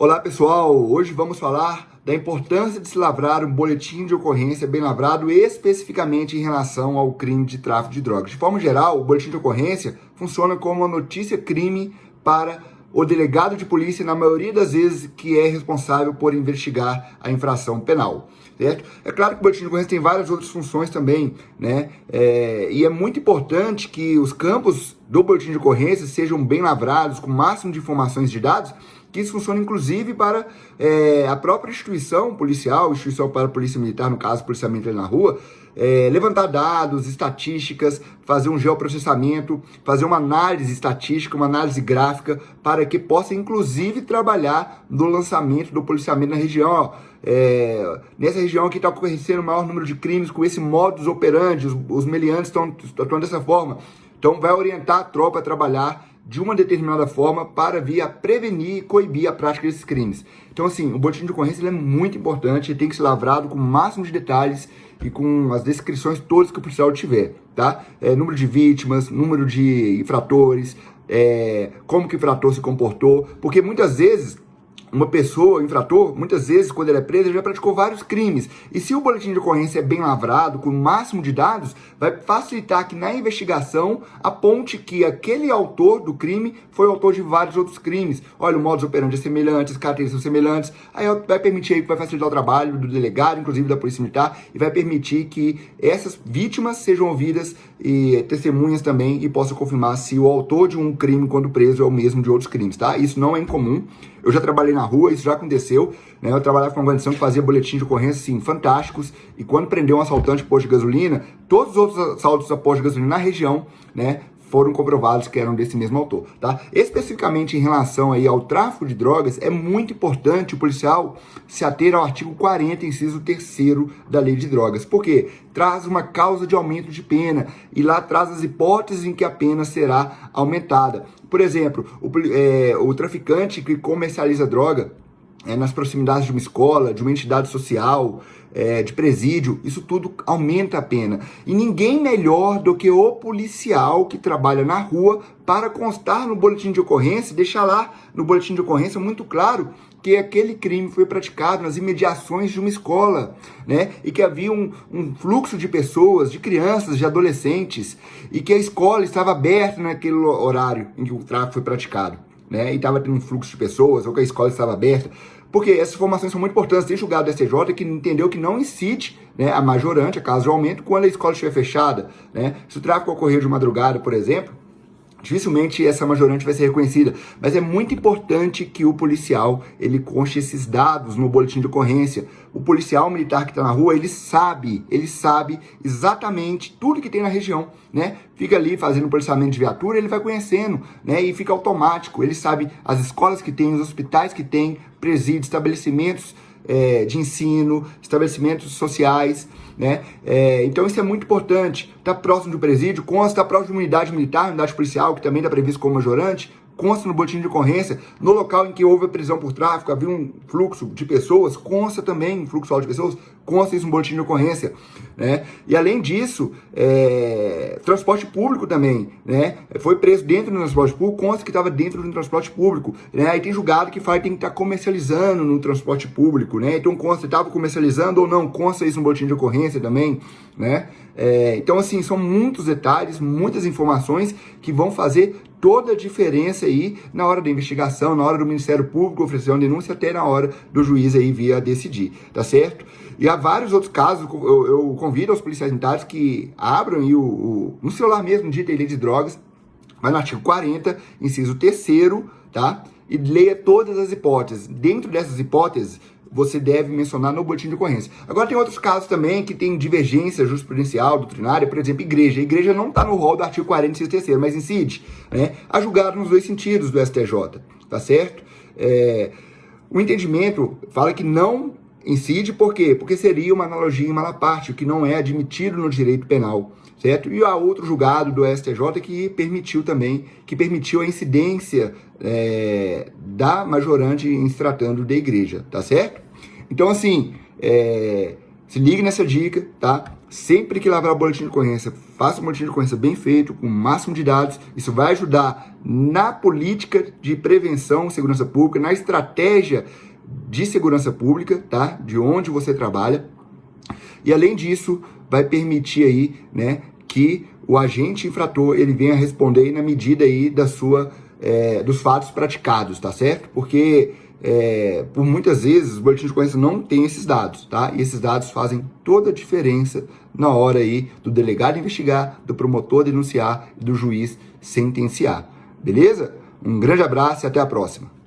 Olá pessoal, hoje vamos falar da importância de se lavrar um boletim de ocorrência bem lavrado especificamente em relação ao crime de tráfico de drogas. De forma geral, o boletim de ocorrência funciona como uma notícia-crime para o delegado de polícia, na maioria das vezes, que é responsável por investigar a infração penal. Certo? É claro que o boletim de ocorrência tem várias outras funções também, né? E é muito importante que os campos do boletim de ocorrência sejam bem lavrados, com o máximo de informações de dados, que isso funciona inclusive para a própria instituição policial, instituição para a polícia militar, no caso, policiamento ali na rua, levantar dados, estatísticas, fazer um geoprocessamento, fazer uma análise estatística, uma análise gráfica, para que possa inclusive trabalhar no lançamento do policiamento na região. Ó, nessa região aqui está acontecendo o maior número de crimes com esse modus operandi, os meliantes estão atuando dessa forma. Então vai orientar a tropa a trabalhar de uma determinada forma para vir a prevenir e coibir a prática desses crimes. Então, assim, o boletim de ocorrência ele é muito importante, ele tem que ser lavrado com o máximo de detalhes e com as descrições todas que o policial tiver, tá? Número de vítimas, número de infratores, como que o infrator se comportou, porque muitas vezes uma pessoa, infrator, muitas vezes, quando ele é preso, ele já praticou vários crimes. E se o boletim de ocorrência é bem lavrado, com o máximo de dados, vai facilitar que na investigação aponte que aquele autor do crime foi o autor de vários outros crimes. Olha, o modus operandi é semelhante, as características são semelhantes. Aí vai permitir aí, vai facilitar o trabalho do delegado, inclusive da Polícia Militar, e vai permitir que essas vítimas sejam ouvidas e testemunhas também e possam confirmar se o autor de um crime, quando preso, é o mesmo de outros crimes, tá? Isso não é incomum. Eu já trabalhei na rua, isso já aconteceu, né? Eu trabalhava com uma guarnição que fazia boletim de ocorrência, assim, fantásticos, e quando prendeu um assaltante de posto de gasolina, todos os outros assaltos a posto de gasolina na região, né, foram comprovados que eram desse mesmo autor, tá? Especificamente em relação aí ao tráfico de drogas, é muito importante o policial se ater ao artigo 40, inciso 3º da Lei de Drogas. Por quê? Traz uma causa de aumento de pena e lá traz as hipóteses em que a pena será aumentada. Por exemplo, o traficante que comercializa droga nas proximidades de uma escola, de uma entidade social, de presídio, isso tudo aumenta a pena. E ninguém melhor do que o policial que trabalha na rua para constar no boletim de ocorrência, deixar lá no boletim de ocorrência muito claro que aquele crime foi praticado nas imediações de uma escola, né? E que havia um fluxo de pessoas, de crianças, de adolescentes, e que a escola estava aberta naquele horário em que o tráfico foi praticado, né? E estava tendo um fluxo de pessoas, ou que a escola estava aberta. Porque essas informações são muito importantes. Tem julgado do STJ que entendeu que não incide, né, a majorante, a caso de aumento, quando a escola estiver fechada, né? Se o tráfico ocorrer de madrugada, por exemplo, dificilmente essa majorante vai ser reconhecida, mas é muito importante que o policial ele conste esses dados no boletim de ocorrência. O policial militar que está na rua, ele sabe exatamente tudo que tem na região, né? Fica ali fazendo policiamento de viatura, ele vai conhecendo, né? E fica automático, ele sabe as escolas que tem, os hospitais que tem, presídios, estabelecimentos de ensino, estabelecimentos sociais, né? Então isso é muito importante. Está próximo do presídio, consta, está próximo de uma unidade militar, unidade policial, que também está previsto como majorante, consta no boletim de ocorrência. No local em que houve a prisão por tráfico, havia um fluxo de pessoas, consta também um fluxo alto de pessoas, consta isso no boletim de ocorrência, né? E além disso, transporte público também, né? Foi preso dentro do transporte público, consta que estava dentro do transporte público, né? Aí tem julgado que fala que tem que estar comercializando no transporte público, né? Então consta se estava comercializando ou não, consta isso no boletim de ocorrência também, né? Então assim, são muitos detalhes, muitas informações que vão fazer toda a diferença aí na hora da investigação, na hora do Ministério Público oferecer uma denúncia, até na hora do juiz aí vir a decidir, tá certo? E há vários outros casos, eu convido aos policiais militares que abram aí no celular mesmo, digita Lei de Drogas, vai no artigo 40, inciso 3º, tá? E leia todas as hipóteses. Dentro dessas hipóteses, você deve mencionar no boletim de ocorrência. Agora tem outros casos também que tem divergência jurisprudencial, doutrinária, por exemplo, igreja. A igreja não está no rol do artigo 40, inciso 3º, mas incide, né? A julgado nos dois sentidos do STJ, tá certo? O entendimento fala que não incide, por quê? Porque seria uma analogia em mala parte, o que não é admitido no direito penal, certo? E há outro julgado do STJ que permitiu a incidência da majorante em se tratando da igreja, tá certo? Então, assim, se ligue nessa dica, tá? Sempre que lavrar o boletim de ocorrência, faça um boletim de ocorrência bem feito, com o máximo de dados. Isso vai ajudar na política de prevenção e segurança pública, na estratégia de segurança pública, tá? De onde você trabalha. E além disso, vai permitir aí, né, que o agente infrator ele venha responder aí na medida aí da sua, dos fatos praticados, tá certo? Porque por muitas vezes os boletins de ocorrência não têm esses dados, tá? E esses dados fazem toda a diferença na hora aí do delegado investigar, do promotor denunciar e do juiz sentenciar. Beleza? Um grande abraço e até a próxima.